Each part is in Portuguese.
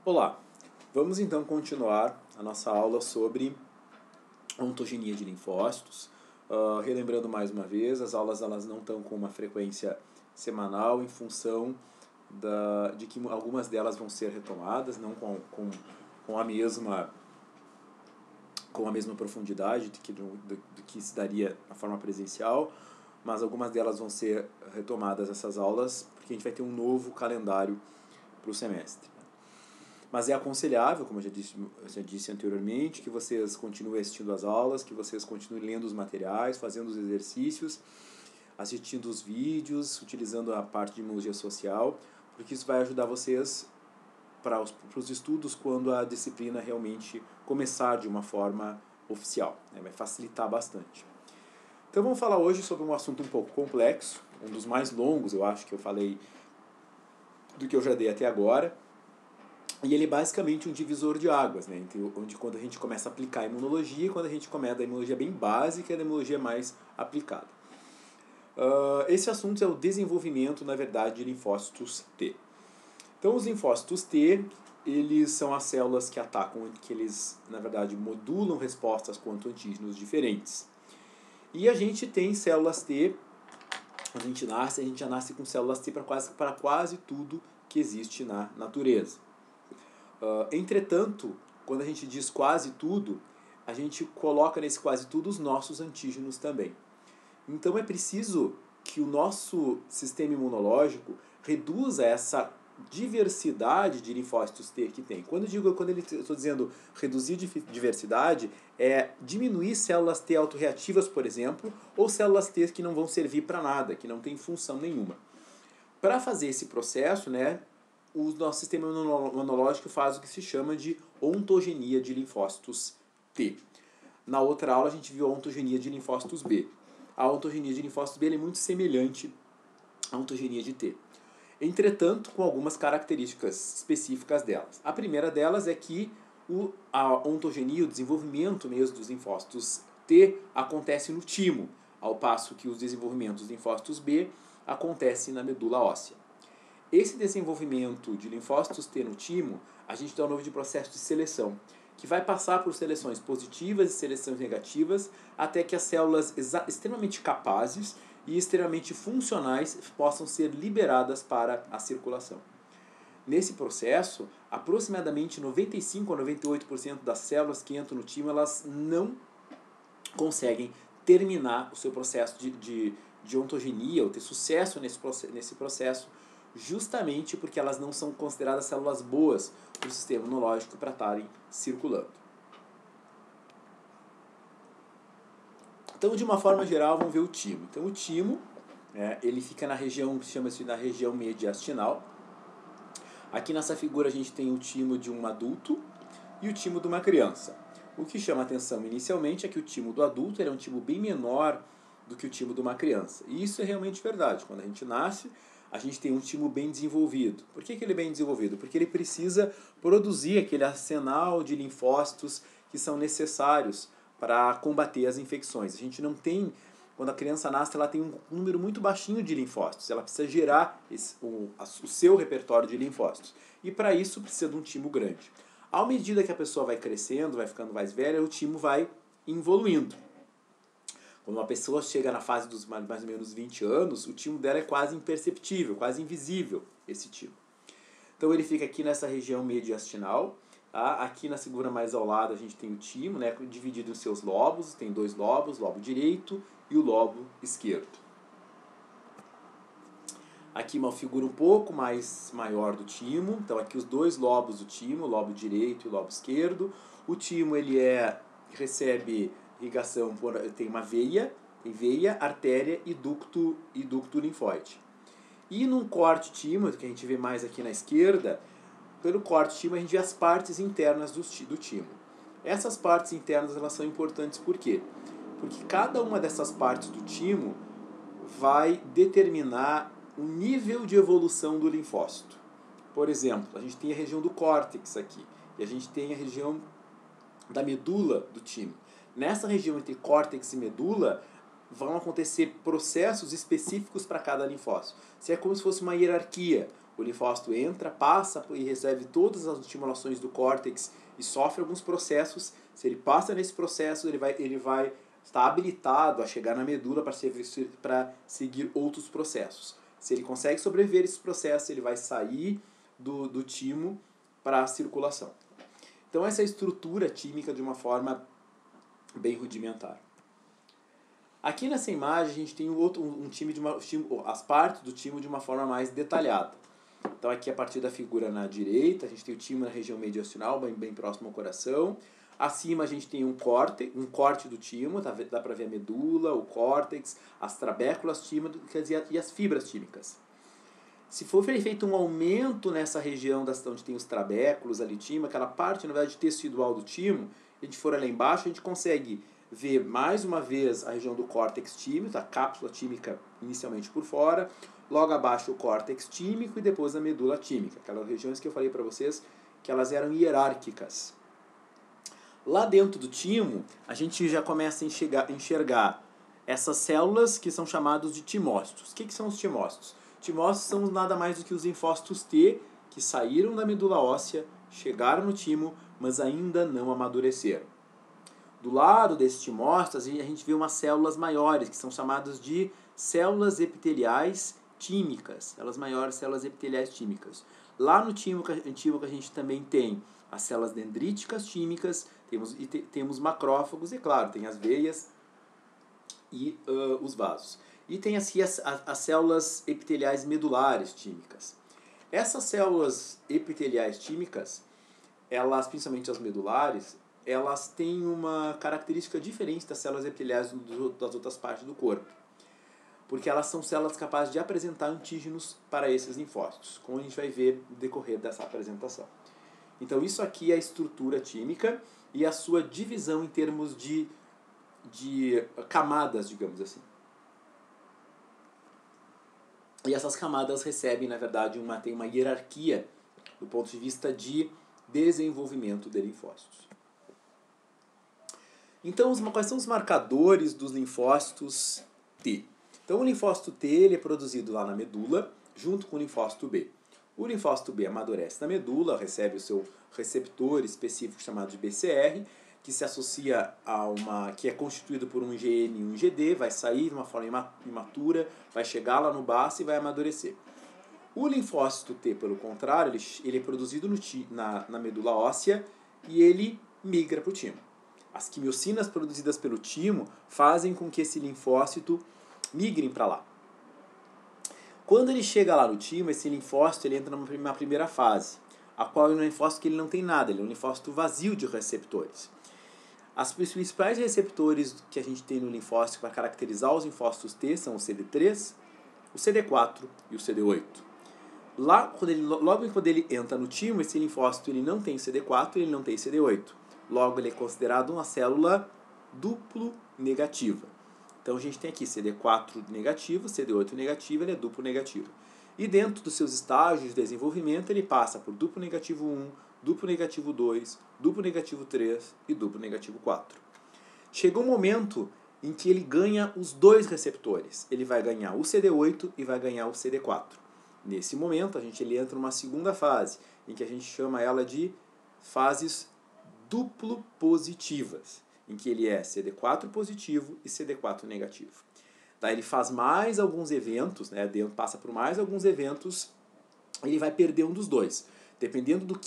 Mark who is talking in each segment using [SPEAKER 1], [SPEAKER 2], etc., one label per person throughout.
[SPEAKER 1] Olá, vamos então continuar a nossa aula sobre ontogenia de linfócitos. Relembrando mais uma vez, as aulas elas não estão com uma frequência semanal em função de que algumas delas vão ser retomadas, não com a mesma profundidade do que se daria na forma presencial, mas algumas delas vão ser retomadas essas aulas, porque a gente vai ter um novo calendário para o semestre. Mas é aconselhável, como eu já disse anteriormente, que vocês continuem assistindo às aulas, que vocês continuem lendo os materiais, fazendo os exercícios, assistindo os vídeos, utilizando a parte de imunologia social, porque isso vai ajudar vocês para os estudos quando a disciplina realmente começar de uma forma oficial, né? Vai facilitar bastante. Então vamos falar hoje sobre um assunto um pouco complexo, um dos mais longos, eu acho, que eu falei do que eu já dei até agora. E ele é basicamente um divisor de águas, né? Onde quando a gente começa a aplicar a imunologia, e quando a gente começa da imunologia bem básica e da imunologia mais aplicada. Esse assunto é o desenvolvimento, na verdade, de linfócitos T. Então, os linfócitos T, eles são as células que atacam, que eles, na verdade, modulam respostas contra antígenos diferentes. E a gente tem células T, a gente já nasce com células T para quase tudo que existe na natureza. Entretanto, quando a gente diz quase tudo, a gente coloca nesse quase tudo os nossos antígenos também. Então é preciso que o nosso sistema imunológico reduza essa diversidade de linfócitos T que tem. Quando eu estou dizendo reduzir diversidade, é diminuir células T autorreativas, por exemplo, ou células T que não vão servir para nada, que não têm função nenhuma. Para fazer esse processo, né, o nosso sistema imunológico faz o que se chama de ontogenia de linfócitos T. Na outra aula a gente viu a ontogenia de linfócitos B. A ontogenia de linfócitos B é muito semelhante à ontogenia de T. Entretanto, com algumas características específicas delas. A primeira delas é que a ontogenia, o desenvolvimento mesmo dos linfócitos T acontece no timo, ao passo que os desenvolvimentos dos linfócitos B acontecem na medula óssea. Esse desenvolvimento de linfócitos T no timo, a gente dá o nome de processo de seleção, que vai passar por seleções positivas e seleções negativas, até que as células extremamente capazes e extremamente funcionais possam ser liberadas para a circulação. Nesse processo, aproximadamente 95 a 98% das células que entram no timo, elas não conseguem terminar o seu processo de ontogenia, ou ter sucesso nesse processo, justamente porque elas não são consideradas células boas para o sistema imunológico para estarem circulando. Então, de uma forma geral, vamos ver o timo. Então, o timo, ele fica na região, chama-se na região mediastinal. Aqui nessa figura a gente tem o timo de um adulto e o timo de uma criança. O que chama a atenção inicialmente é que o timo do adulto é um timo bem menor do que o timo de uma criança. E isso é realmente verdade. Quando a gente nasce, a gente tem um timo bem desenvolvido. Por que ele é bem desenvolvido? Porque ele precisa produzir aquele arsenal de linfócitos que são necessários para combater as infecções. A gente não tem, quando a criança nasce, ela tem um número muito baixinho de linfócitos. Ela precisa gerar o seu repertório de linfócitos. E para isso precisa de um timo grande. À medida que a pessoa vai crescendo, vai ficando mais velha, o timo vai evoluindo. Quando uma pessoa chega na fase dos mais ou menos 20 anos, o timo dela é quase imperceptível, quase invisível, esse timo. Então ele fica aqui nessa região mediastinal. Tá? Aqui na figura mais ao lado a gente tem o timo, né, dividido em seus lobos. Tem dois lobos, o lobo direito e o lobo esquerdo. Aqui uma figura um pouco mais maior do timo. Então aqui os dois lobos do timo, o lobo direito e o lobo esquerdo. O timo ele recebe irrigação tem uma veia, artéria e ducto linfóide. E num corte timo, que a gente vê mais aqui na esquerda, pelo corte timo a gente vê as partes internas do timo. Essas partes internas elas são importantes por quê? Porque cada uma dessas partes do timo vai determinar o nível de evolução do linfócito. Por exemplo, a gente tem a região do córtex aqui, e a gente tem a região da medula do timo. Nessa região entre córtex e medula, vão acontecer processos específicos para cada linfócito. Se é como se fosse uma hierarquia, o linfócito entra, passa e recebe todas as estimulações do córtex e sofre alguns processos. Se ele passa nesse processo, ele vai estar habilitado a chegar na medula para seguir outros processos. Se ele consegue sobreviver a esses processos, ele vai sair do timo para a circulação. Então essa é a estrutura tímica de uma forma bem rudimentar. Aqui nessa imagem a gente tem as partes do timo de uma forma mais detalhada. Então aqui a partir da figura na direita, a gente tem o timo na região mediastinal, bem próximo ao coração. Acima a gente tem um corte do timo, dá para ver a medula, o córtex, as trabéculas tímicas e as fibras tímicas. Se for feito um aumento nessa região onde tem os trabéculos ali, timo, aquela parte, na verdade, tecidual do timo, a gente for lá embaixo, a gente consegue ver mais uma vez a região do córtex tímico, a cápsula tímica inicialmente por fora, logo abaixo o córtex tímico e depois a medula tímica, aquelas regiões que eu falei para vocês que elas eram hierárquicas. Lá dentro do timo, a gente já começa a enxergar essas células que são chamadas de timócitos. O que são os timócitos? Timócitos são nada mais do que os linfócitos T que saíram da medula óssea, chegaram no timo, mas ainda não amadureceram. Do lado desses timócitos, a gente vê umas células maiores, que são chamadas de células epiteliais tímicas. Células maiores, células epiteliais tímicas. Lá no timo a gente também tem as células dendríticas tímicas, temos macrófagos, e claro, tem as veias e os vasos. E tem assim as células epiteliais medulares tímicas. Essas células epiteliais tímicas, elas, principalmente as medulares, elas têm uma característica diferente das células epiteliais das outras partes do corpo. Porque elas são células capazes de apresentar antígenos para esses linfócitos, como a gente vai ver no decorrer dessa apresentação. Então isso aqui é a estrutura tímica e a sua divisão em termos de camadas, digamos assim. E essas camadas recebem, na verdade, tem uma hierarquia do ponto de vista de desenvolvimento de linfócitos. Então, quais são os marcadores dos linfócitos T? Então, o linfócito T ele é produzido lá na medula, junto com o linfócito B. O linfócito B amadurece na medula, recebe o seu receptor específico chamado de BCR, que se associa que é constituído por um GN e um GD, vai sair de uma forma imatura, vai chegar lá no baço e vai amadurecer. O linfócito T, pelo contrário, ele é produzido na medula óssea e ele migra para o timo. As quimiocinas produzidas pelo timo fazem com que esse linfócito migrem para lá. Quando ele chega lá no timo, esse linfócito ele entra numa primeira fase, a qual é um linfócito que ele não tem nada, ele é um linfócito vazio de receptores. Os principais receptores que a gente tem no linfócito para caracterizar os linfócitos T são o CD3, o CD4 e o CD8. Logo quando ele entra no timo, esse linfócito ele não tem CD4 e ele não tem CD8. Logo, ele é considerado uma célula duplo negativa. Então, a gente tem aqui CD4 negativo, CD8 negativo, ele é duplo negativo. E dentro dos seus estágios de desenvolvimento, ele passa por duplo negativo 1, duplo negativo 2, duplo negativo 3 e duplo negativo 4. Chega um momento em que ele ganha os dois receptores. Ele vai ganhar o CD8 e vai ganhar o CD4. Nesse momento, ele entra numa segunda fase, em que a gente chama ela de fases duplo positivas, em que ele é CD4 positivo e CD4 negativo. Daí ele faz mais alguns eventos, passa por mais alguns eventos, ele vai perder um dos dois. Dependendo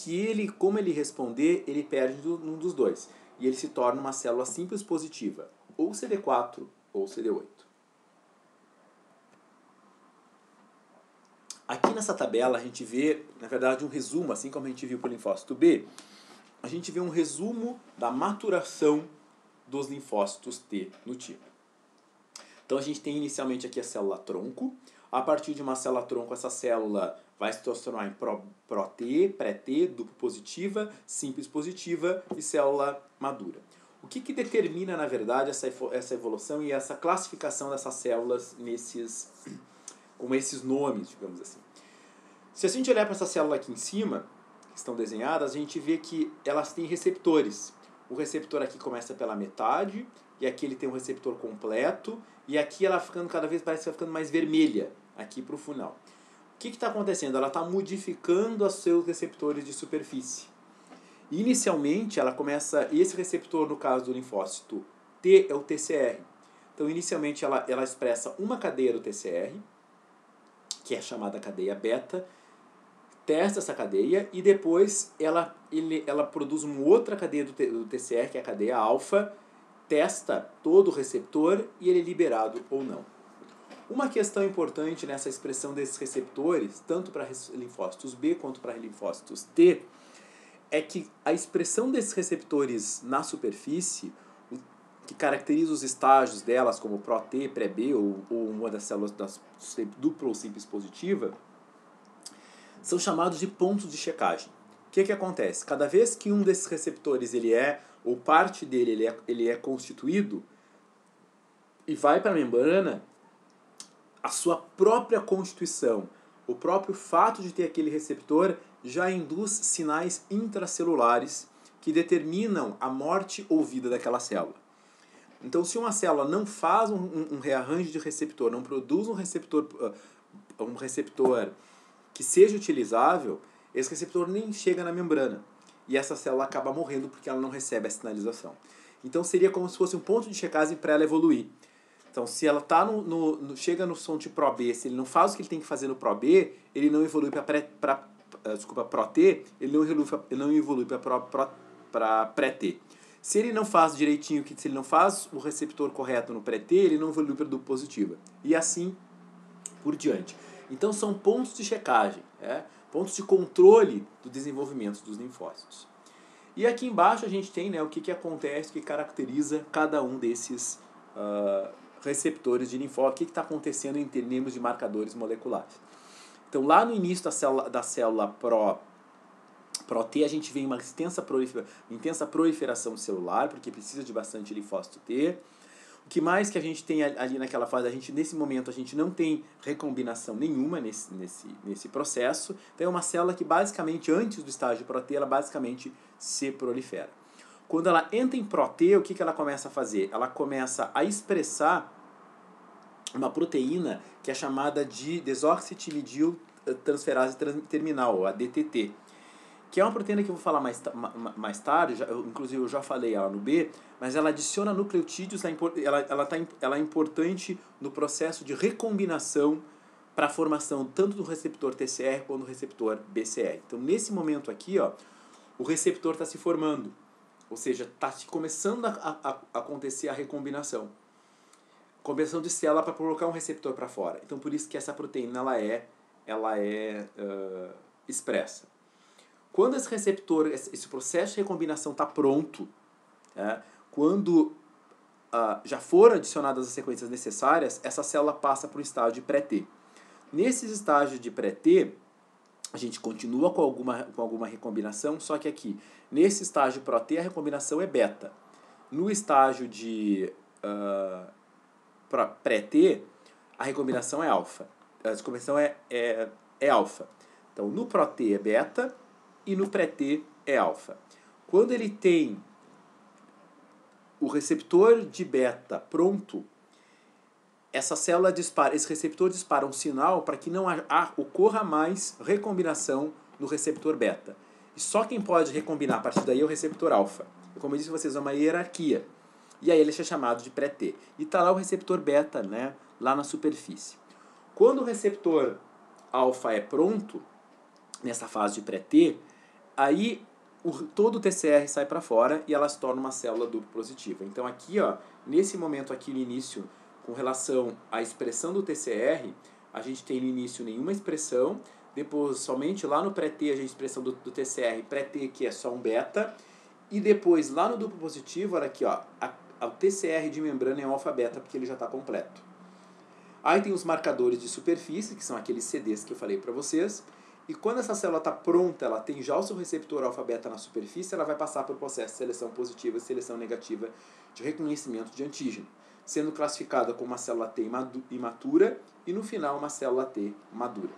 [SPEAKER 1] como ele responder, ele perde um dos dois. E ele se torna uma célula simples positiva, ou CD4 ou CD8. Aqui nessa tabela a gente vê, na verdade, um resumo, assim como a gente viu para o linfócito B, a gente vê um resumo da maturação dos linfócitos T no timo. Então a gente tem inicialmente aqui a célula tronco. A partir de uma célula tronco, essa célula vai se transformar em pró-T, pré-T, duplo positiva, simples positiva e célula madura. O que determina, na verdade, essa evolução e essa classificação dessas células com esses nomes, digamos assim? Se a gente olhar para essa célula aqui em cima, que estão desenhadas, a gente vê que elas têm receptores. O receptor aqui começa pela metade, e aqui ele tem um receptor completo, e aqui ela ficando cada vez, parece que vai ficando mais vermelha, aqui para o final. O que está acontecendo? Ela está modificando os seus receptores de superfície. Inicialmente, ela começa, esse receptor, no caso do linfócito T, é o TCR. Então, inicialmente, ela expressa uma cadeia do TCR, que é chamada cadeia beta, testa essa cadeia e depois ela produz uma outra cadeia do TCR, que é a cadeia alfa, testa todo o receptor e ele é liberado ou não. Uma questão importante nessa expressão desses receptores, tanto para linfócitos B quanto para linfócitos T, é que a expressão desses receptores na superfície, que caracteriza os estágios delas, como Pro-T, Pré-B ou uma das células dupla ou simples positiva, são chamados de pontos de checagem. O que acontece? Cada vez que um desses receptores ou parte dele ele é constituído e vai para a membrana, a sua própria constituição, o próprio fato de ter aquele receptor já induz sinais intracelulares que determinam a morte ou vida daquela célula. Então, se uma célula não faz um rearranjo de receptor, não produz um receptor que seja utilizável, esse receptor nem chega na membrana. E essa célula acaba morrendo porque ela não recebe a sinalização. Então seria como se fosse um ponto de checagem para ela evoluir. Então se ela tá chega no som de Pro-B, se ele não faz o que ele tem que fazer no Pro-B, ele não evolui para Pro-T, ele não evolui para Pré-T. Se ele não faz direitinho, se ele não faz o receptor correto no Pré-T, ele não evolui para dupla positiva. E assim por diante. Então são pontos de checagem, pontos de controle do desenvolvimento dos linfócitos. E aqui embaixo a gente tem o que acontece, o que caracteriza cada um desses receptores de linfócito, o que está acontecendo em termos de marcadores moleculares. Então lá no início da célula Pro-T a gente vê uma intensa proliferação celular, porque precisa de bastante linfócito T. O que mais que a gente tem ali naquela fase? Nesse momento a gente não tem recombinação nenhuma nesse processo. Então é uma célula que basicamente, antes do estágio Pro-T, ela basicamente se prolifera. Quando ela entra em Pro-T, o que ela começa a fazer? Ela começa a expressar uma proteína que é chamada de desoxitimidiltransferase terminal, ou a DTT. Que é uma proteína que eu vou falar mais tarde, inclusive eu já falei ela no B, mas ela adiciona nucleotídeos, ela é importante no processo de recombinação para a formação tanto do receptor TCR quanto do receptor BCR. Então, nesse momento aqui, o receptor está se formando, ou seja, está começando a acontecer a recombinação. Combinação de célula para colocar um receptor para fora. Então, por isso que essa proteína ela é expressa. Quando esse receptor, esse processo de recombinação está pronto, quando já foram adicionadas as sequências necessárias, essa célula passa para o estágio de pré-T. Nesses estágios de pré-T, a gente continua com alguma recombinação, só que aqui, nesse estágio pró-T, a recombinação é beta. No estágio de pré-T, a recombinação é alfa. A recombinação é alfa. Então, no pró-T é beta, e no pré-T é alfa. Quando ele tem o receptor de beta pronto, esse receptor dispara um sinal para que não ocorra mais recombinação no receptor beta. E só quem pode recombinar a partir daí é o receptor alfa. E como eu disse para vocês, é uma hierarquia. E aí ele é chamado de pré-T. E está lá o receptor beta, lá na superfície. Quando o receptor alfa é pronto, nessa fase de pré-T, aí todo o TCR sai para fora e ela se torna uma célula duplo positiva. Então aqui, nesse momento aqui no início, com relação à expressão do TCR, a gente tem no início nenhuma expressão, depois somente lá no pré-T a gente expressão do TCR, pré-T que é só um beta, e depois lá no duplo positivo, olha aqui, o TCR de membrana é um alfa-beta porque ele já está completo. Aí tem os marcadores de superfície, que são aqueles CDs que eu falei para vocês. E quando essa célula está pronta, ela tem já o seu receptor alfa-beta na superfície, ela vai passar por processo de seleção positiva e seleção negativa de reconhecimento de antígeno, sendo classificada como uma célula T imatura e no final uma célula T madura.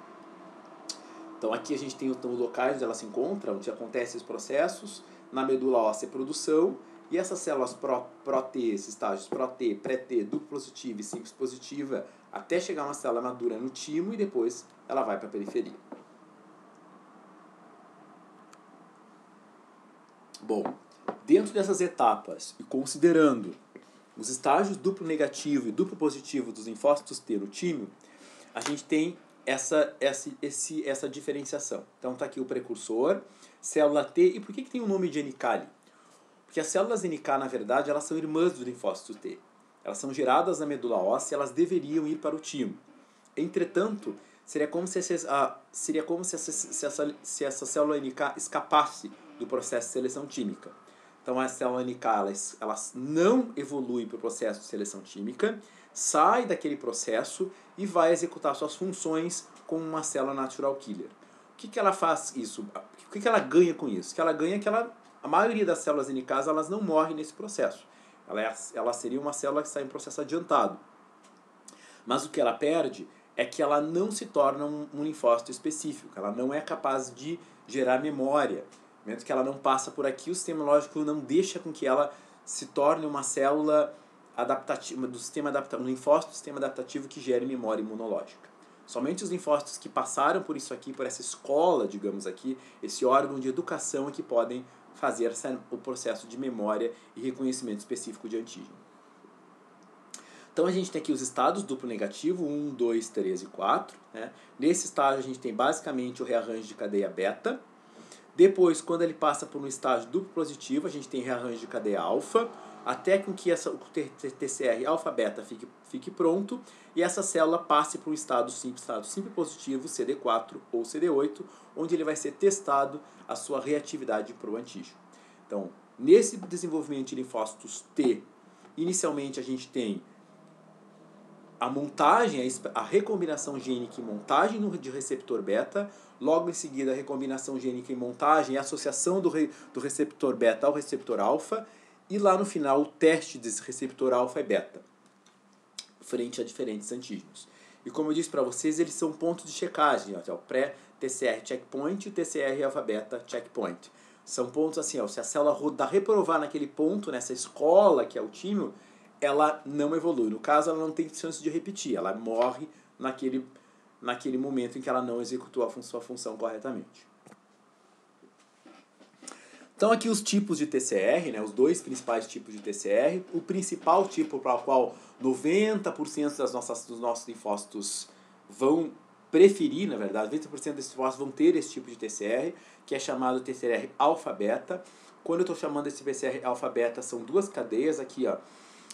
[SPEAKER 1] Então aqui a gente tem os locais onde ela se encontra, onde acontecem esses processos. Na medula óssea produção E essas células pró-T, esses estágios pró-T, pré-T, duplo positivo e simples positiva, até chegar uma célula madura no timo e depois ela vai para a periferia. Bom, dentro dessas etapas e considerando os estágios duplo negativo e duplo positivo dos linfócitos T no timo, a gente tem essa diferenciação. Então está aqui o precursor, célula T, e por que tem o nome de NK ali? Porque as células NK, na verdade, elas são irmãs do linfócito T. Elas são geradas na medula óssea, elas deveriam ir para o timo. Entretanto, seria como se essa célula NK escapasse do processo de seleção química. Então a célula NK ela não evolui para o processo de seleção química, sai daquele processo e vai executar suas funções como uma célula natural killer. O que ela faz isso? O que ela ganha com isso? Que ela ganha que a maioria das células NK elas não morrem nesse processo. Ela seria uma célula que está em processo adiantado. Mas o que ela perde é que ela não se torna um linfócito específico. Ela não é capaz de gerar memória. No momento que ela não passa por aqui, o sistema imunológico não deixa com que ela se torne uma célula adaptativa, um linfócito do sistema adaptativo que gere memória imunológica. Somente os linfócitos que passaram por isso aqui, por essa escola, digamos aqui, esse órgão de educação, é que podem fazer o processo de memória e reconhecimento específico de antígeno. Então a gente tem aqui os estados duplo negativo, 1, 2, 3 e 4. Né? Nesse estágio a gente tem basicamente o rearranjo de cadeia beta. Depois, quando ele passa por um estágio duplo positivo, a gente tem rearranjo de cadeia alfa, até com que o TCR alfa-beta fique pronto e essa célula passe para um estado simples positivo, CD4 ou CD8, onde ele vai ser testado a sua reatividade para o antígeno. Então, nesse desenvolvimento de linfócitos T, inicialmente a gente tem a montagem, a recombinação gênica e montagem de receptor beta, logo em seguida a recombinação gênica e montagem e associação do receptor beta ao receptor alfa, e lá no final o teste desse receptor alfa e beta, frente a diferentes antígenos. E como eu disse para vocês, eles são pontos de checagem, ó, o pré-TCR checkpoint e o TCR alfa-beta checkpoint. São pontos assim, ó, se a célula reprovar naquele ponto, nessa escola que é o timo, ela não evolui. No caso, ela não tem chance de repetir, ela morre naquele momento em que ela não executou a sua função corretamente. Então aqui os tipos de TCR, né, os dois principais tipos de TCR. O principal tipo para o qual 90% dos nossos linfócitos vão preferir, na verdade, 90% desses linfócitos vão ter esse tipo de TCR, que é chamado TCR alfa-beta. Quando eu estou chamando esse TCR alfa-beta, são duas cadeias aqui, ó.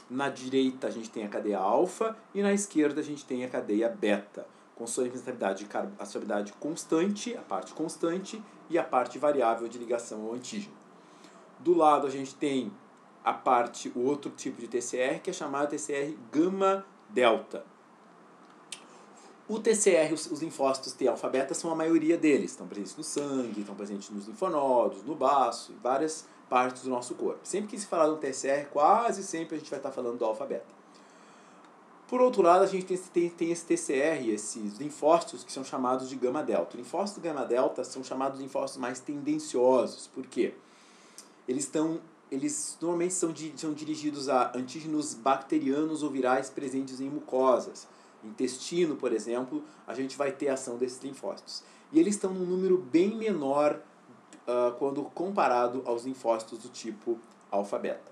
[SPEAKER 1] Na direita a gente tem a cadeia alfa e na esquerda a gente tem a cadeia beta, com sua estabilidade constante, a parte constante, e a parte variável de ligação ao antígeno. Do lado a gente tem o outro tipo de TCR, que é chamado TCR gama-delta. O TCR, os linfócitos T alfa-beta, são a maioria deles. Estão presentes no sangue, estão presentes nos linfonodos, no baço, em várias partes do nosso corpo. Sempre que se falar de um TCR, quase sempre a gente vai estar falando do alfa-beta. Por outro lado, a gente tem esse TCR, esses linfócitos que são chamados de gama-delta. Os linfócitos gama-delta são chamados de linfócitos mais tendenciosos. Por quê? Eles normalmente são dirigidos a antígenos bacterianos ou virais presentes em mucosas. Intestino, por exemplo, a gente vai ter ação desses linfócitos. E eles estão num número bem menor quando comparado aos linfócitos do tipo alfa-beta.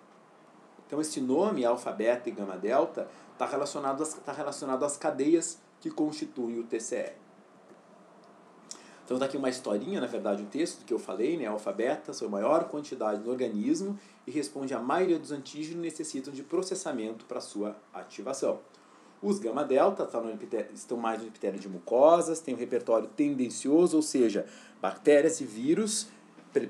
[SPEAKER 1] Então esse nome, alfa-beta e gama-delta, está relacionado às cadeias que constituem o TCR. Então está aqui uma historinha, na verdade, um texto que eu falei, né? Alfa-beta, sua maior quantidade no organismo e responde à maioria dos antígenos que necessitam de processamento para sua ativação. Os gama-delta estão mais no epitélio de mucosas, têm um repertório tendencioso, ou seja, bactérias e vírus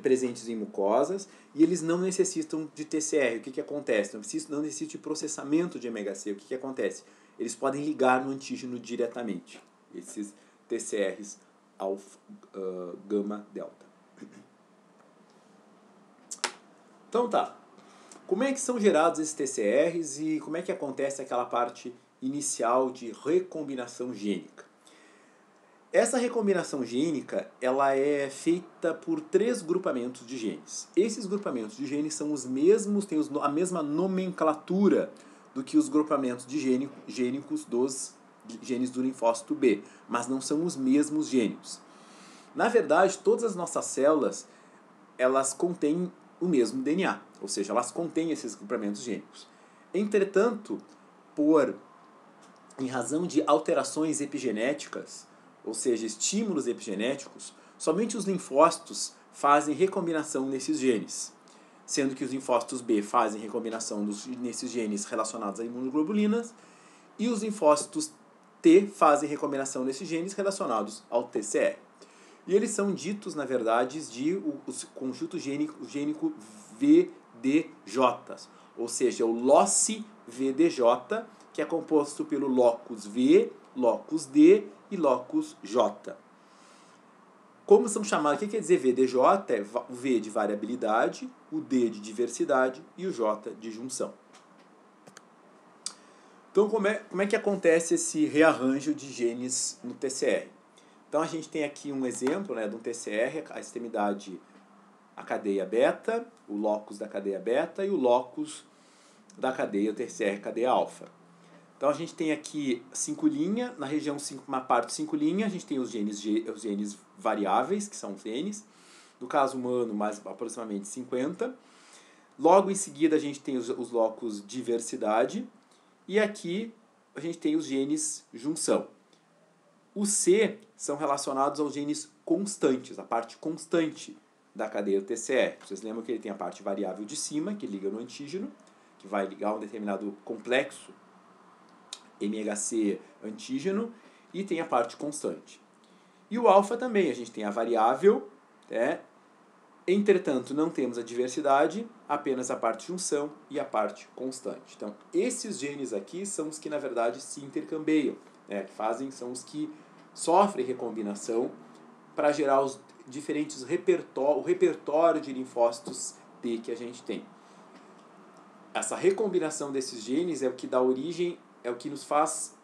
[SPEAKER 1] presentes em mucosas, e eles não necessitam de TCR. O que acontece? Não necessitam de processamento de MHC. O que acontece? Eles podem ligar no antígeno diretamente, esses TCRs gama-delta. Então tá. Como é que são gerados esses TCRs e como é que acontece aquela parte inicial de recombinação gênica? Essa recombinação gênica, ela é feita por 3 grupamentos de genes. Esses grupamentos de genes são os mesmos, têm a mesma nomenclatura do que os grupamentos de gênicos dos genes do linfócito B, mas não são os mesmos gênios. Na verdade, todas as nossas células, elas contêm o mesmo DNA, ou seja, elas contêm esses grupamentos gênicos. Entretanto, em razão de alterações epigenéticas, ou seja, estímulos epigenéticos, somente os linfócitos fazem recombinação nesses genes, sendo que os linfócitos B fazem recombinação nesses genes relacionados a imunoglobulinas e os linfócitos T fazem recombinação nesses genes relacionados ao TCR. E eles são ditos, na verdade, de o conjunto gênico VDJ, ou seja, o loci VDJ, que é composto pelo locus V, locus D e locus J. Como são chamados? O que quer dizer VDJ? É o V de variabilidade, o D de diversidade e o J de junção. Então, como é que acontece esse rearranjo de genes no TCR? Então, a gente tem aqui um exemplo, né, de um TCR, a extremidade, a cadeia beta, o locus da cadeia beta e o locus da cadeia, o TCR, cadeia alfa. Então, a gente tem aqui 5' na região 5, uma parte 5', a gente tem os genes variáveis, que são os genes, no caso humano, mais aproximadamente 50. Logo em seguida, a gente tem os locus diversidade, e aqui a gente tem os genes junção. Os C são relacionados aos genes constantes, a parte constante da cadeia do TCR. Vocês lembram que ele tem a parte variável de cima, que liga no antígeno, que vai ligar um determinado complexo MHC antígeno, e tem a parte constante. E o alfa também, a gente tem a variável, né? Entretanto, não temos a diversidade, apenas a parte junção e a parte constante. Então, esses genes aqui são os que, na verdade, se intercambiam, né? São os que sofrem recombinação para gerar os diferentes o repertório de linfócitos T que a gente tem. Essa recombinação desses genes é o que dá origem, é o que nos faz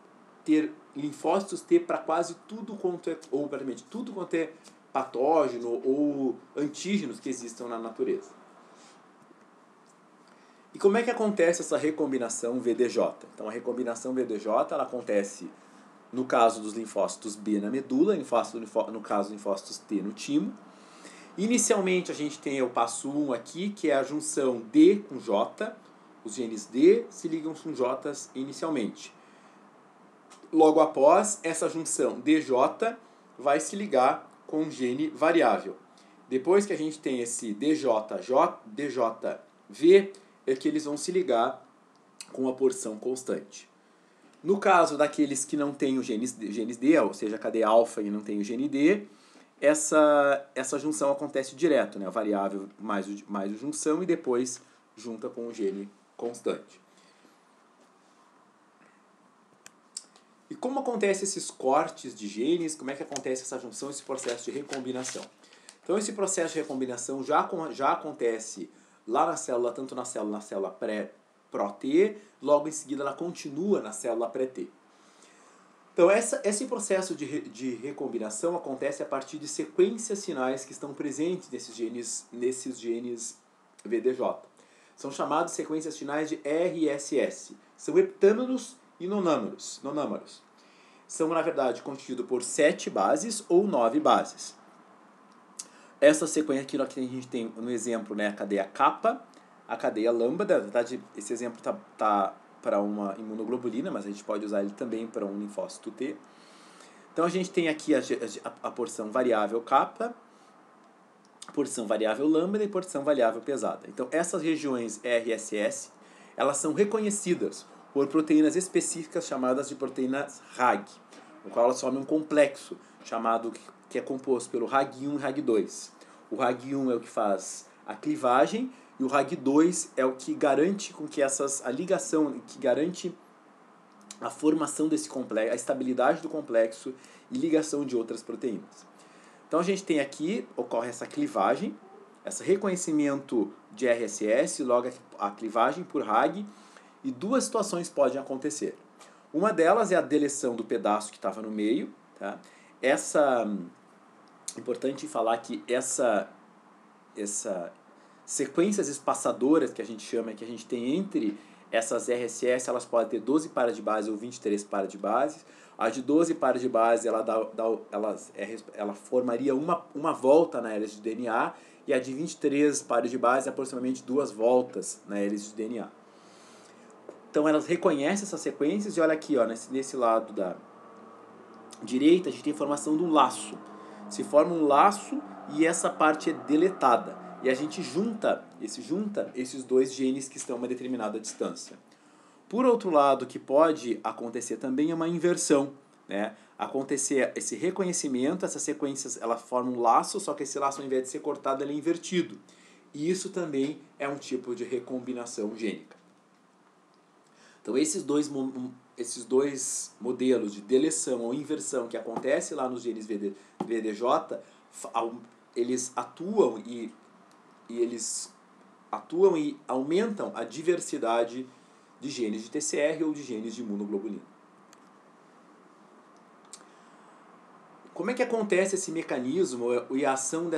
[SPEAKER 1] ter linfócitos T para quase tudo quanto é, ou praticamente tudo quanto é patógeno ou antígenos que existam na natureza. E como é que acontece essa recombinação VDJ? Então, a recombinação VDJ ela acontece no caso dos linfócitos B na medula, no caso dos linfócitos T no timo. Inicialmente, a gente tem o passo 1 aqui, que é a junção D com J. Os genes D se ligam com J inicialmente. Logo após, essa junção DJ vai se ligar com um gene variável. Depois que a gente tem esse DJV, é que eles vão se ligar com a porção constante. No caso daqueles que não têm os genes D, ou seja, a cadeia alfa e não tem o gene D, essa junção acontece direto, né? A variável mais a junção e depois junta com o gene constante. E como acontece esses cortes de genes, como é que acontece essa junção, esse processo de recombinação? Então, esse processo de recombinação já acontece lá na célula, tanto na célula pré-Pro-T, logo em seguida ela continua na célula pré-T. Então, esse processo de recombinação acontece a partir de sequências sinais que estão presentes nesses genes VDJ. São chamados sequências sinais de RSS. São heptâmeros e nonâmeros. São, na verdade, constituídos por 7 bases ou 9 bases. Essa sequência aqui que a gente tem no exemplo, né, a cadeia kappa, a cadeia lambda. Na verdade, esse exemplo tá para uma imunoglobulina, mas a gente pode usar ele também para um linfócito T. Então, a gente tem aqui a porção variável kappa, porção variável lambda e porção variável pesada. Então, essas regiões RSS, elas são reconhecidas por proteínas específicas chamadas de proteínas RAG, no qual elas formam um complexo chamado, que é composto pelo RAG1 e RAG2. O RAG1 é o que faz a clivagem e o RAG2 é o que garante a ligação, que garante a formação desse complexo, a estabilidade do complexo e ligação de outras proteínas. Então a gente tem aqui, ocorre essa clivagem, esse reconhecimento de RSS, logo a clivagem por RAG, e 2 situações podem acontecer. Uma delas é a deleção do pedaço que estava no meio, tá? Importante falar que essa sequências espaçadoras que a gente chama, que a gente tem entre essas RSS, elas podem ter 12 pares de base ou 23 pares de base. A de 12 pares de base, ela formaria uma volta na hélice de DNA, e a de 23 pares de base, aproximadamente 2 voltas na hélice de DNA. Então elas reconhecem essas sequências, e olha aqui, ó, nesse lado da direita, a gente tem a formação de um laço. Se forma um laço e essa parte é deletada. E a gente junta esses dois genes que estão a uma determinada distância. Por outro lado, o que pode acontecer também é uma inversão, né? Acontecer esse reconhecimento, essas sequências elas formam um laço, só que esse laço, ao invés de ser cortado, ele é invertido. E isso também é um tipo de recombinação gênica. Então esses dois modelos de deleção ou inversão que acontece lá nos genes VDJ, eles atuam e aumentam a diversidade de genes de TCR ou de genes de imunoglobulina. Como é que acontece esse mecanismo e a ação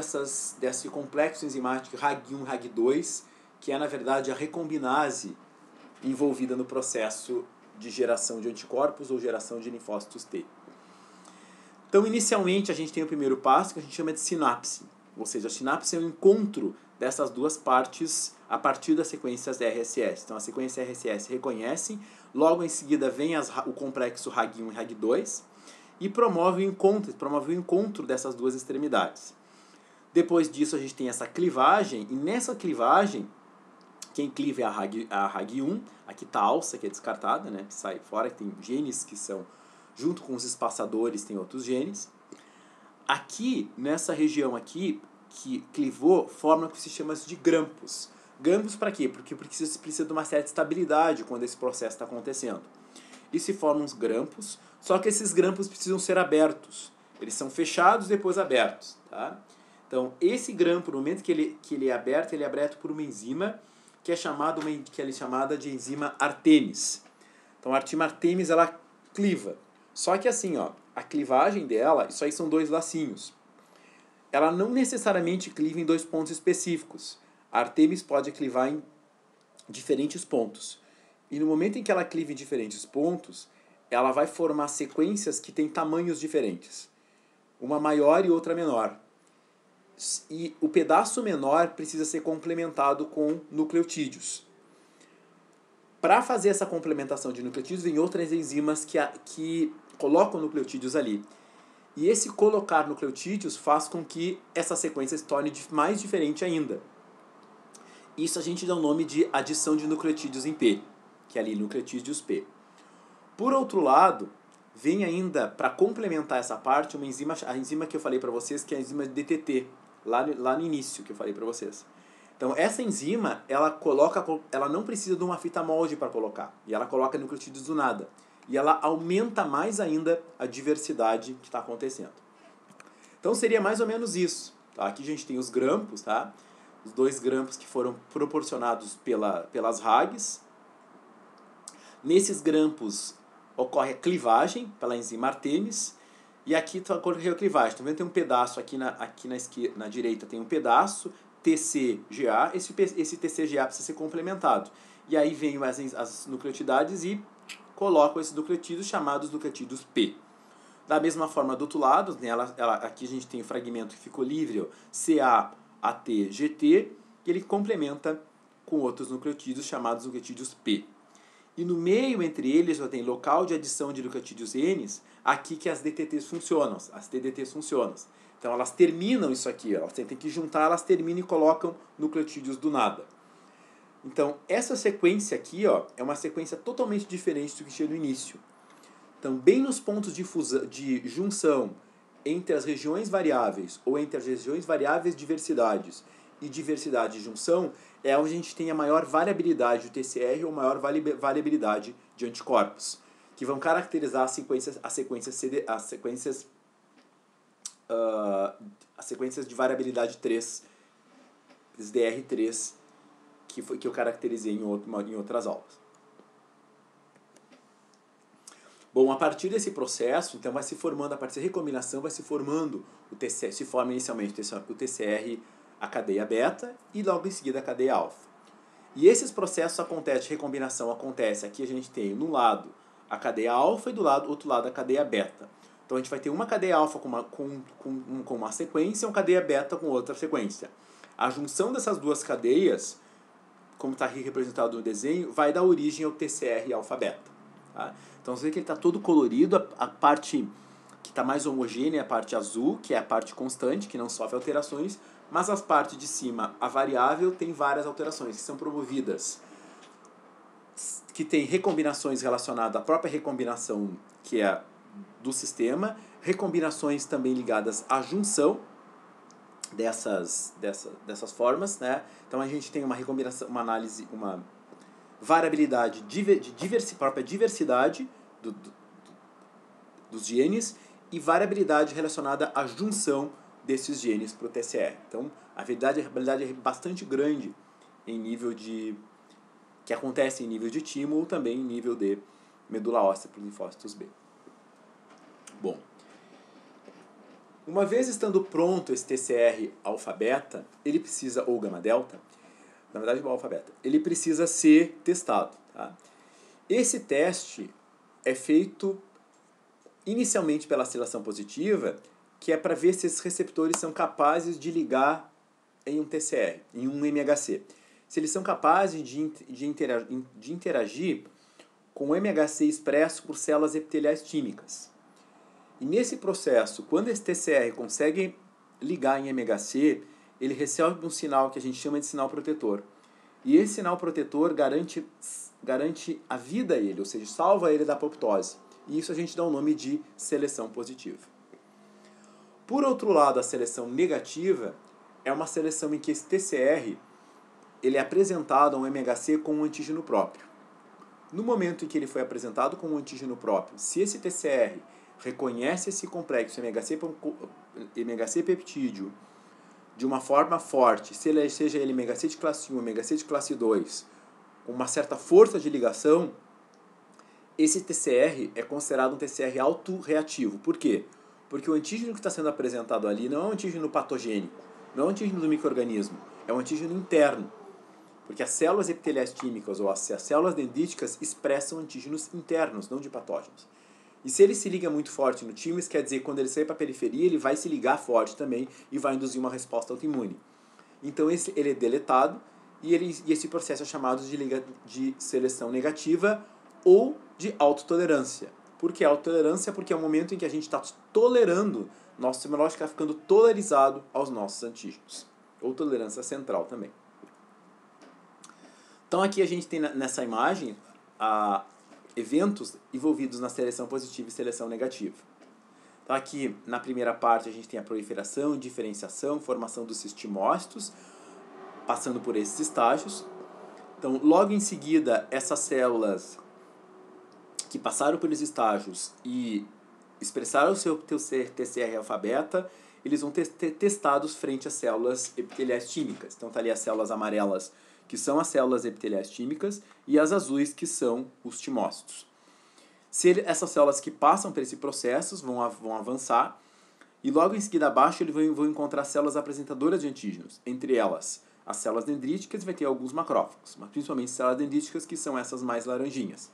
[SPEAKER 1] desse complexo enzimático RAG1 e RAG2, que é na verdade a recombinase envolvida no processo de geração de anticorpos ou geração de linfócitos T? Então, inicialmente, a gente tem o primeiro passo que a gente chama de sinapse. Ou seja, a sinapse é o encontro dessas duas partes a partir das sequências RSS. Então, a sequência RSS reconhece, logo em seguida vem o complexo RAG1 e RAG2 e promove o encontro dessas duas extremidades. Depois disso, a gente tem essa clivagem, e nessa clivagem, quem cliva é a RAG1, aqui está a alça, que é descartada, né, que sai fora, que tem genes que são, junto com os espaçadores, tem outros genes. Aqui, nessa região aqui, que clivou, forma o que se chama de grampos. Grampos para quê? Porque precisa de uma certa estabilidade quando esse processo está acontecendo. E se formam os grampos, só que esses grampos precisam ser abertos. Eles são fechados, depois abertos. Tá? Então, esse grampo, no momento que ele é aberto por uma enzima que é chamada de enzima Artemis. Então, a enzima Artemis, ela cliva. Só que assim, ó, a clivagem dela, isso aí são dois lacinhos. Ela não necessariamente cliva em 2 pontos específicos. A Artemis pode clivar em diferentes pontos. E no momento em que ela cliva em diferentes pontos, ela vai formar sequências que têm tamanhos diferentes. Uma maior e outra menor. E o pedaço menor precisa ser complementado com nucleotídeos. Para fazer essa complementação de nucleotídeos, vem outras enzimas que colocam nucleotídeos ali. E esse colocar nucleotídeos faz com que essa sequência se torne mais diferente ainda. Isso a gente dá o nome de adição de nucleotídeos em P, que é ali nucleotídeos P. Por outro lado, vem ainda, para complementar essa parte, a enzima que eu falei para vocês, que é a enzima DTT, lá no início que eu falei para vocês. Então, essa enzima, ela não precisa de uma fita molde para colocar, e ela coloca nucleotídeos do nada. E ela aumenta mais ainda a diversidade que está acontecendo. Então, seria mais ou menos isso. Tá? Aqui a gente tem os grampos, tá? Os 2 grampos que foram proporcionados pelas RAGs. Nesses grampos ocorre a clivagem pela enzima Artemis, e aqui ocorreu a clivagem. Então, tem um pedaço aqui na direita, tem um pedaço, TCGA, esse TCGA precisa ser complementado. E aí vem as nucleotidades e colocam esses nucleotídeos chamados nucleotídeos P. Da mesma forma, do outro lado, né, aqui a gente tem o fragmento que ficou livre, CA-AT-GT, e ele complementa com outros nucleotídeos chamados nucleotídeos P. E no meio entre eles, eu tenho local de adição de nucleotídeos N, aqui que as DTTs funcionam, as TDTs funcionam. Então elas terminam isso aqui, elas têm que juntar, elas terminam e colocam nucleotídeos do nada. Então, essa sequência aqui, ó, é uma sequência totalmente diferente do que tinha no início. Então, bem nos pontos de junção entre as regiões variáveis ou entre as regiões variáveis diversidades e diversidade de junção, é onde a gente tem a maior variabilidade do TCR ou maior variabilidade de anticorpos, que vão caracterizar as sequências de variabilidade 3, DR3, que eu caracterizei em outras aulas. Bom, a partir desse processo, então vai se formando, a partir da recombinação, vai se formando o TCR, se forma inicialmente o TCR, a cadeia beta, e logo em seguida a cadeia alfa. E esses processos acontecem, de recombinação acontece, aqui a gente tem, no lado, a cadeia alfa e do outro lado a cadeia beta. Então a gente vai ter uma cadeia alfa com uma sequência e uma cadeia beta com outra sequência. A junção dessas duas cadeias, como está aqui representado no desenho, vai dar origem ao TCR alfa-beta. Tá? Então você vê que ele está todo colorido, a parte que está mais homogênea é a parte azul, que é a parte constante, que não sofre alterações, mas as partes de cima, a variável, tem várias alterações, que são promovidas, que tem recombinações relacionadas à própria recombinação, que é do sistema, recombinações também ligadas à junção dessas formas, né? Então a gente tem uma recombinação, uma análise, uma variabilidade própria diversidade dos genes e variabilidade relacionada à junção desses genes para o TCR. Então a variabilidade é bastante grande em nível que acontece em nível de timo ou também em nível de medula óssea para os linfócitos B. Bom, uma vez estando pronto esse TCR alfa-beta, ele precisa, ou gama-delta, na verdade o alfa-beta, ele precisa ser testado. Tá? Esse teste é feito inicialmente pela seleção positiva, que é para ver se esses receptores são capazes de ligar em um TCR, em um MHC. Se eles são capazes de interagir com o MHC expresso por células epiteliais tímicas. E nesse processo, quando esse TCR consegue ligar em MHC, ele recebe um sinal que a gente chama de sinal protetor. E esse sinal protetor garante a vida a ele, ou seja, salva ele da apoptose. E isso a gente dá o nome de seleção positiva. Por outro lado, a seleção negativa é uma seleção em que esse TCR ele é apresentado a um MHC com um antígeno próprio. No momento em que ele foi apresentado com um antígeno próprio, se esse TCR reconhece esse complexo MHC peptídeo de uma forma forte, seja ele MHC de classe 1, MHC de classe 2, com uma certa força de ligação, esse TCR é considerado um TCR autorreativo. Por quê? Porque o antígeno que está sendo apresentado ali não é um antígeno patogênico, não é um antígeno do micro-organismo, é um antígeno interno. Porque as células epiteliais tímicas ou as células dendríticas expressam antígenos internos, não de patógenos. E se ele se liga muito forte no timo, isso quer dizer que quando ele sair para a periferia, ele vai se ligar forte também e vai induzir uma resposta autoimune. Então ele é deletado e esse processo é chamado de seleção negativa ou de autotolerância. Por que autotolerância? Porque é o momento em que a gente está tolerando, nosso sistema imunológico está ficando tolerizado aos nossos antígenos. Ou tolerância central também. Então aqui a gente tem nessa imagem eventos envolvidos na seleção positiva e seleção negativa. Então aqui na primeira parte a gente tem a proliferação, diferenciação, formação dos cistimócitos, passando por esses estágios. Então logo em seguida essas células que passaram pelos estágios e expressaram o seu TCR alfa-beta, eles vão ter testados frente às células epiteliais tímicas. Então tá ali as células amarelas, que são as células epiteliais tímicas, e as azuis, que são os timócitos. Essas células que passam por esse processo vão avançar, e logo em seguida abaixo eles vão encontrar células apresentadoras de antígenos, entre elas as células dendríticas, vai ter alguns macrófagos, mas principalmente células dendríticas, que são essas mais laranjinhas.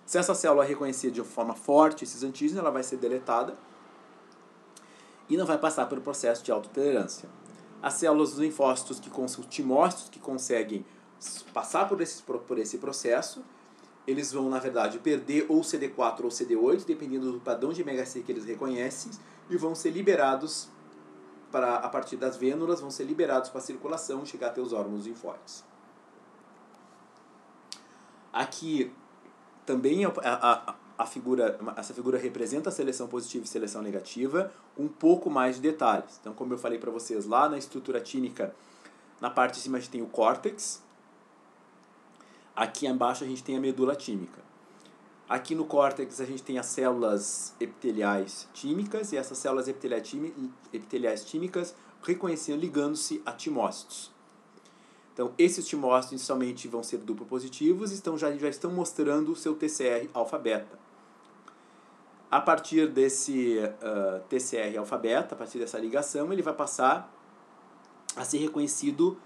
[SPEAKER 1] Se essa célula reconhecer de forma forte esses antígenos, ela vai ser deletada e não vai passar pelo processo de autotolerância. As células dos linfócitos, os timócitos que conseguem passar por esse processo, eles vão, na verdade, perder ou CD4 ou CD8, dependendo do padrão de MHC que eles reconhecem, e vão ser liberados, a partir das vênulas, vão ser liberados para a circulação e chegar até os órgãos linfóides. Aqui também essa figura representa a seleção positiva e seleção negativa, com um pouco mais de detalhes. Então, como eu falei para vocês, lá na estrutura tímica, na parte de cima a gente tem o córtex, aqui embaixo a gente tem a medula tímica. Aqui no córtex a gente tem as células epiteliais tímicas, e essas células epiteliais tímicas reconhecendo, ligando-se a timócitos. Então, esses timócitos inicialmente vão ser duplo positivos e já estão mostrando o seu TCR alfa-beta. A partir desse TCR alfa-beta, a partir dessa ligação, ele vai passar a ser reconhecido.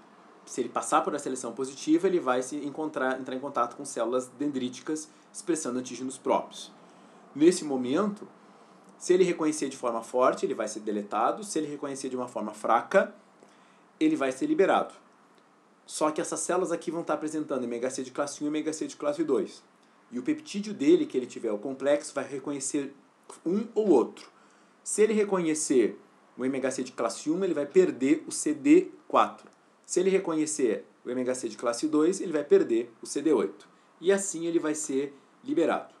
[SPEAKER 1] Se ele passar por essa seleção positiva, ele vai entrar em contato com células dendríticas expressando antígenos próprios. Nesse momento, se ele reconhecer de forma forte, ele vai ser deletado. Se ele reconhecer de uma forma fraca, ele vai ser liberado. Só que essas células aqui vão estar apresentando MHC de classe 1 e MHC de classe 2. E o peptídeo dele, que ele tiver o complexo, vai reconhecer um ou outro. Se ele reconhecer o MHC de classe 1, ele vai perder o CD4. Se ele reconhecer o MHC de classe 2, ele vai perder o CD8. E assim ele vai ser liberado.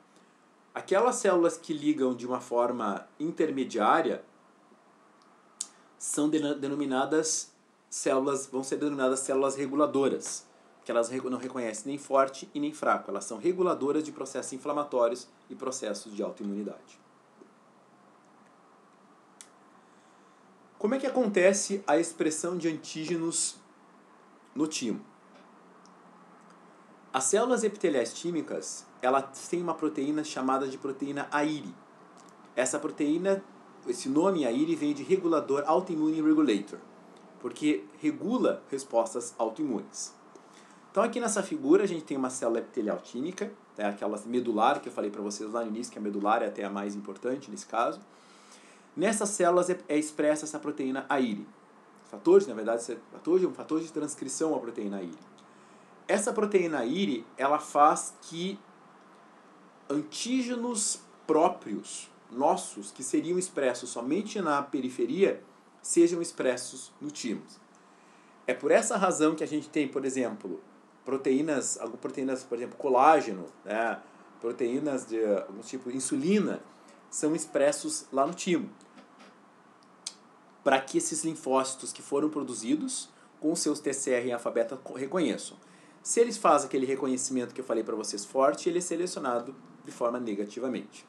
[SPEAKER 1] Aquelas células que ligam de uma forma intermediária são denominadas vão ser denominadas células reguladoras, que elas não reconhecem nem forte e nem fraco. Elas são reguladoras de processos inflamatórios e processos de autoimunidade. Como é que acontece a expressão de antígenos no timo? As células epiteliais tímicas, elas têm uma proteína chamada de proteína AIRI. Essa proteína, esse nome AIRI vem de regulador autoimmune regulator, porque regula respostas autoimunes. Então aqui nessa figura a gente tem uma célula epitelial tímica, né, aquela medular que eu falei para vocês lá no início, que a medular é até a mais importante nesse caso. Nessas células é expressa essa proteína AIRI. Fatores, na verdade, é um fator de transcrição à proteína AIRI. Essa proteína AIRI, ela faz que antígenos próprios, nossos, que seriam expressos somente na periferia, sejam expressos no timo. É por essa razão que a gente tem, por exemplo, proteínas, por exemplo, colágeno, né, proteínas de algum tipo de insulina, são expressos lá no timo, para que esses linfócitos que foram produzidos com seus TCR em alfa-beta reconheçam. Se eles fazem aquele reconhecimento que eu falei para vocês forte, ele é selecionado de forma negativamente.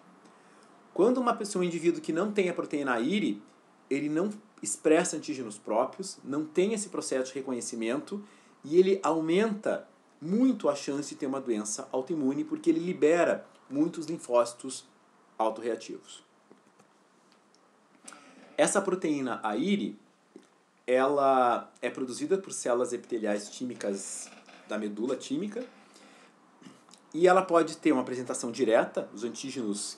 [SPEAKER 1] Quando um indivíduo que não tem a proteína AIRI, ele não expressa antígenos próprios, não tem esse processo de reconhecimento e ele aumenta muito a chance de ter uma doença autoimune porque ele libera muitos linfócitos autorreativos. Essa proteína AIRI, ela é produzida por células epiteliais tímicas da medula tímica e ela pode ter uma apresentação direta, os antígenos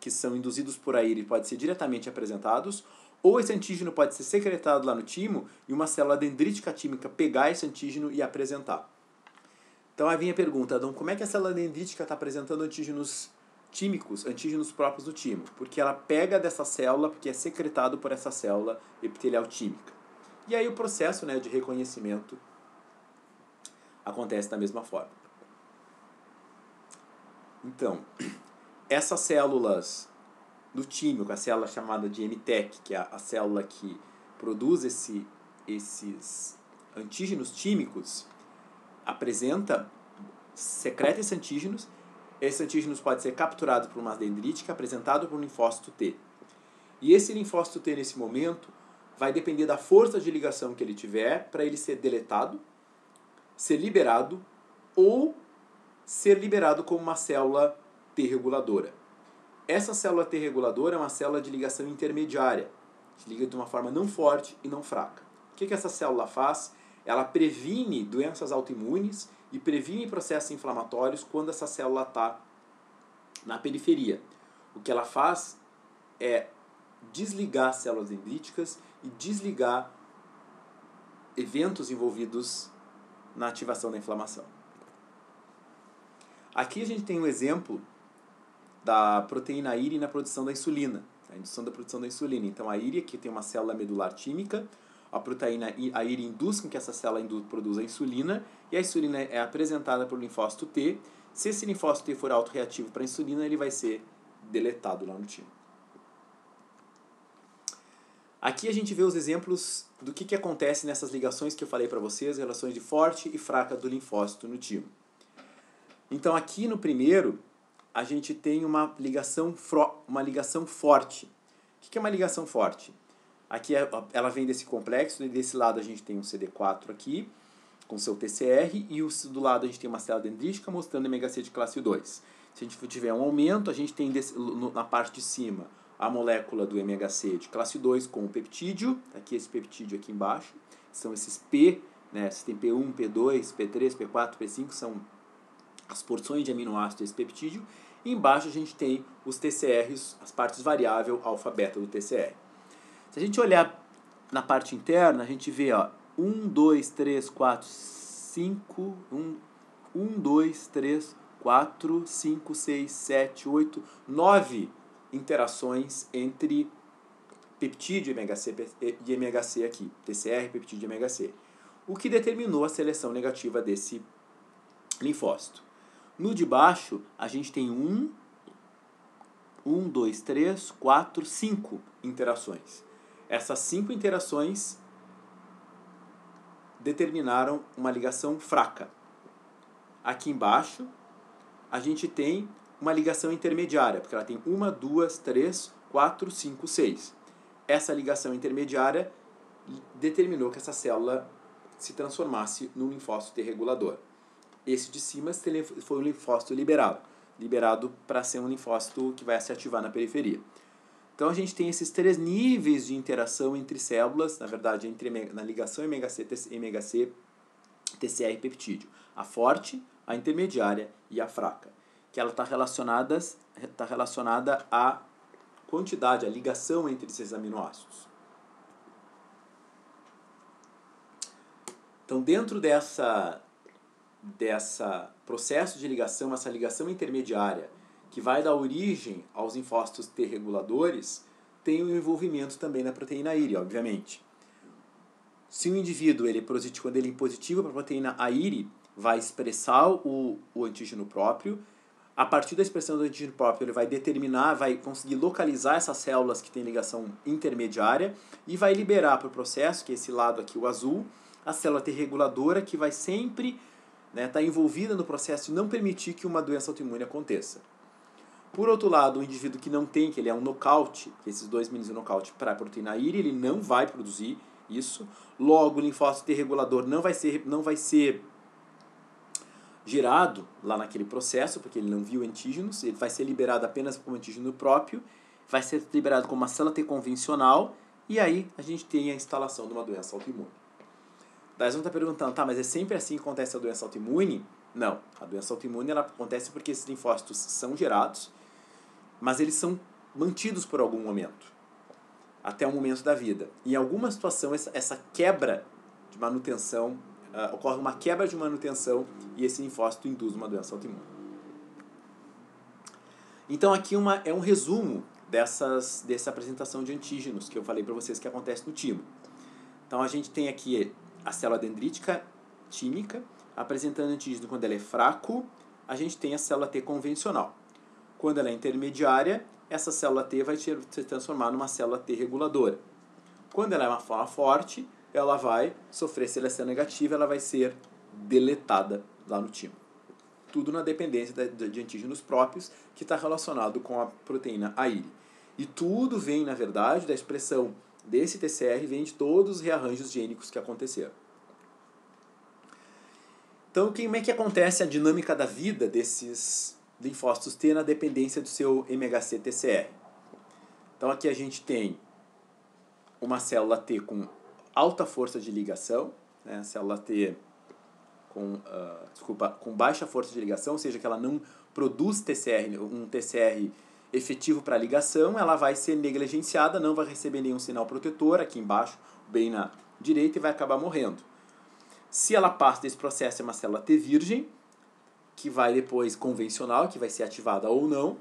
[SPEAKER 1] que são induzidos por AIRI podem ser diretamente apresentados, ou esse antígeno pode ser secretado lá no timo e uma célula dendrítica tímica pegar esse antígeno e apresentar. Então aí vem a pergunta, Adão, como é que a célula dendrítica está apresentando antígenos tímicos, antígenos próprios do timo? Porque ela pega dessa célula, porque é secretado por essa célula epitelial tímica. E aí o processo, né, de reconhecimento acontece da mesma forma. Então, essas células do timo, a célula chamada de MTEC, que é a célula que produz esses antígenos tímicos, secreta esses antígenos podem ser capturados por uma dendrítica, apresentado por um linfócito T. E esse linfócito T, nesse momento, vai depender da força de ligação que ele tiver para ele ser deletado, ser liberado ou ser liberado como uma célula T reguladora. Essa célula T reguladora é uma célula de ligação intermediária, que liga de uma forma não forte e não fraca. O que essa célula faz? Ela previne doenças autoimunes e previne processos inflamatórios quando essa célula está na periferia. O que ela faz é desligar células dendríticas e desligar eventos envolvidos na ativação da inflamação. Aqui a gente tem um exemplo da proteína AIRI na produção da insulina, a indução da produção da insulina. Então a AIRI aqui tem uma célula medular tímica, a proteína AIRI induz com que essa célula produza a insulina, e a insulina é apresentada por linfócito T. Se esse linfócito T for autorreativo para a insulina, ele vai ser deletado lá no timo. Aqui a gente vê os exemplos do que acontece nessas ligações que eu falei para vocês, relações de forte e fraca do linfócito no timo. Então aqui no primeiro, a gente tem uma ligação forte. O que é uma ligação forte? Aqui ela vem desse complexo, e desse lado a gente tem um CD4 aqui, com seu TCR, e do lado a gente tem uma célula dendrítica mostrando MHC de classe 2. Se a gente tiver um aumento, a gente tem na parte de cima a molécula do MHC de classe 2 com o peptídeo, aqui esse peptídeo aqui embaixo, são esses P, né? Você tem P1, P2, P3, P4, P5, são as porções de aminoácido desse peptídeo. E embaixo a gente tem os TCRs, as partes variável alfa beta do TCR. Se a gente olhar na parte interna, a gente vê 1, 2, 3, 4, 5, 1, 2, 3, 4, 5, 6, 7, 8, 9 interações entre peptídeo e MHC aqui, TCR, peptídeo e MHC, o que determinou a seleção negativa desse linfócito. No de baixo, a gente tem 1, 2, 3, 4, 5 interações. Essas 5 interações determinaram uma ligação fraca. Aqui embaixo, a gente tem uma ligação intermediária, porque ela tem 1, 2, 3, 4, 5, 6. Essa ligação intermediária determinou que essa célula se transformasse num linfócito T regulador. Esse de cima foi um linfócito liberado para ser um linfócito que vai se ativar na periferia. Então a gente tem esses 3 níveis de interação entre células, na verdade, na ligação MHC, TCR e peptídeo. A forte, a intermediária e a fraca. Que ela está relacionada à quantidade, à ligação entre esses aminoácidos. Então, dentro dessa processo de ligação, essa ligação intermediária, que vai dar origem aos linfócitos T reguladores, tem um envolvimento também na proteína IRI, obviamente. Se o indivíduo, quando ele é positivo para a proteína IRI, vai expressar o antígeno próprio. A partir da expressão do antígeno próprio, ele vai determinar, vai conseguir localizar essas células que têm ligação intermediária e vai liberar para o processo, que é esse lado aqui, o azul, a célula T reguladora, que vai sempre estar envolvida no processo e não permitir que uma doença autoimune aconteça. Por outro lado, o indivíduo que não tem, que ele é um nocaute, que esses 2 mini nocaute para a proteína IRI, ele não vai produzir isso. Logo, o linfócito T regulador não vai ser gerado lá naquele processo, porque ele não viu antígenos, ele vai ser liberado apenas como antígeno próprio, vai ser liberado como uma célula T convencional, e aí a gente tem a instalação de uma doença autoimune. Daí você está perguntando, mas é sempre assim que acontece a doença autoimune? Não, a doença autoimune ela acontece porque esses linfócitos são gerados, mas eles são mantidos por algum momento, até o momento da vida. Em alguma situação, essa quebra de manutenção, ocorre uma quebra de manutenção e esse linfócito induz uma doença autoimune. Então aqui é um resumo dessa apresentação de antígenos que eu falei para vocês que acontece no timo. Então a gente tem aqui a célula dendrítica tímica apresentando antígeno quando ela é fraco, a gente tem a célula T convencional. Quando ela é intermediária, essa célula T vai se transformar numa célula T reguladora. Quando ela é uma forma forte, ela vai sofrer seleção negativa, ela vai ser deletada lá no timo. Tudo na dependência de antígenos próprios, que está relacionado com a proteína IRI. E tudo vem, na verdade, da expressão desse TCR, vem de todos os rearranjos gênicos que aconteceram. Então, como é que acontece a dinâmica da vida desses linfócitos T na dependência do seu MHC-TCR? Então, aqui a gente tem uma célula T com alta força de ligação, né? Célula T com baixa força de ligação, ou seja, que ela não produz um TCR efetivo para ligação, ela vai ser negligenciada, não vai receber nenhum sinal protetor, aqui embaixo, bem na direita, e vai acabar morrendo. Se ela passa desse processo, é uma célula T virgem, que vai depois convencional, que vai ser ativada ou não.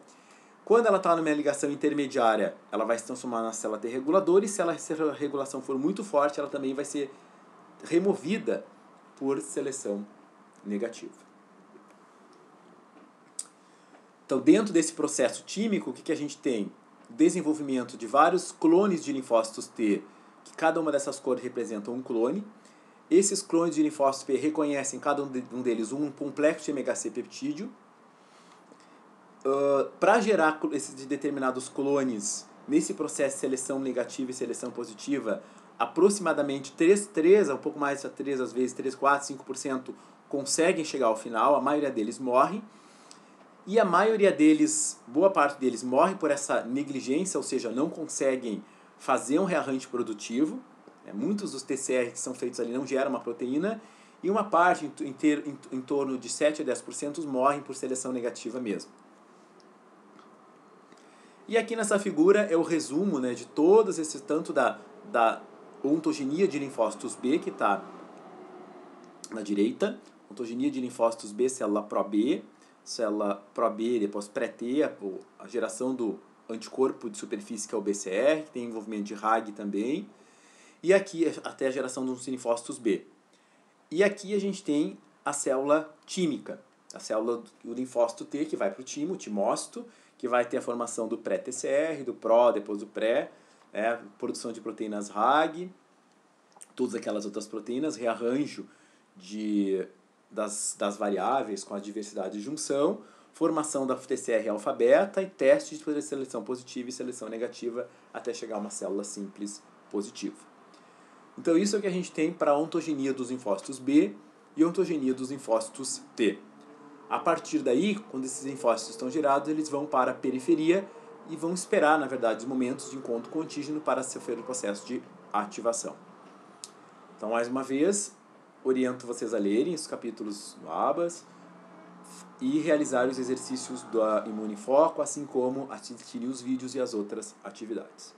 [SPEAKER 1] Quando ela está numa ligação intermediária, ela vai se transformar na célula T reguladora, e se a regulação for muito forte, ela também vai ser removida por seleção negativa. Então, dentro desse processo tímico, o que a gente tem? Desenvolvimento de vários clones de linfócitos T, que cada uma dessas cores representa um clone. Esses clones de linfócitos T reconhecem cada um deles um complexo de MHC peptídeo. Para gerar esses determinados clones, nesse processo de seleção negativa e seleção positiva, aproximadamente 3, um pouco mais de 3, às vezes 3, 4, 5% conseguem chegar ao final, a maioria deles morre. E a maioria deles, boa parte deles, morre por essa negligência, ou seja, não conseguem fazer um rearranjo produtivo. Muitos dos TCR que são feitos ali não geram uma proteína, e uma parte, em torno de 7 a 10%, morrem por seleção negativa mesmo. E aqui nessa figura é o resumo, né, de todos esses, tanto da ontogenia de linfócitos B, que está na direita, ontogenia de linfócitos B, célula Pro-B, depois pré-T, a geração do anticorpo de superfície, que é o BCR, que tem envolvimento de RAG também, e aqui até a geração dos linfócitos B. E aqui a gente tem a célula tímica, a célula do linfócito T, que vai para o timo, o timócito, que vai ter a formação do pré-TCR, do pró, depois do pré, produção de proteínas RAG, todas aquelas outras proteínas, rearranjo das variáveis com a diversidade de junção, formação da TCR alfa-beta e teste de seleção positiva e seleção negativa até chegar a uma célula simples positiva. Então isso é o que a gente tem para a ontogenia dos linfócitos B e a ontogenia dos linfócitos T. A partir daí, quando esses linfócitos estão gerados, eles vão para a periferia e vão esperar, na verdade, os momentos de encontro com o antígeno para sofrer o processo de ativação. Então, mais uma vez, oriento vocês a lerem os capítulos no ABAS e realizar os exercícios do Imune em Foco, assim como assistir os vídeos e as outras atividades.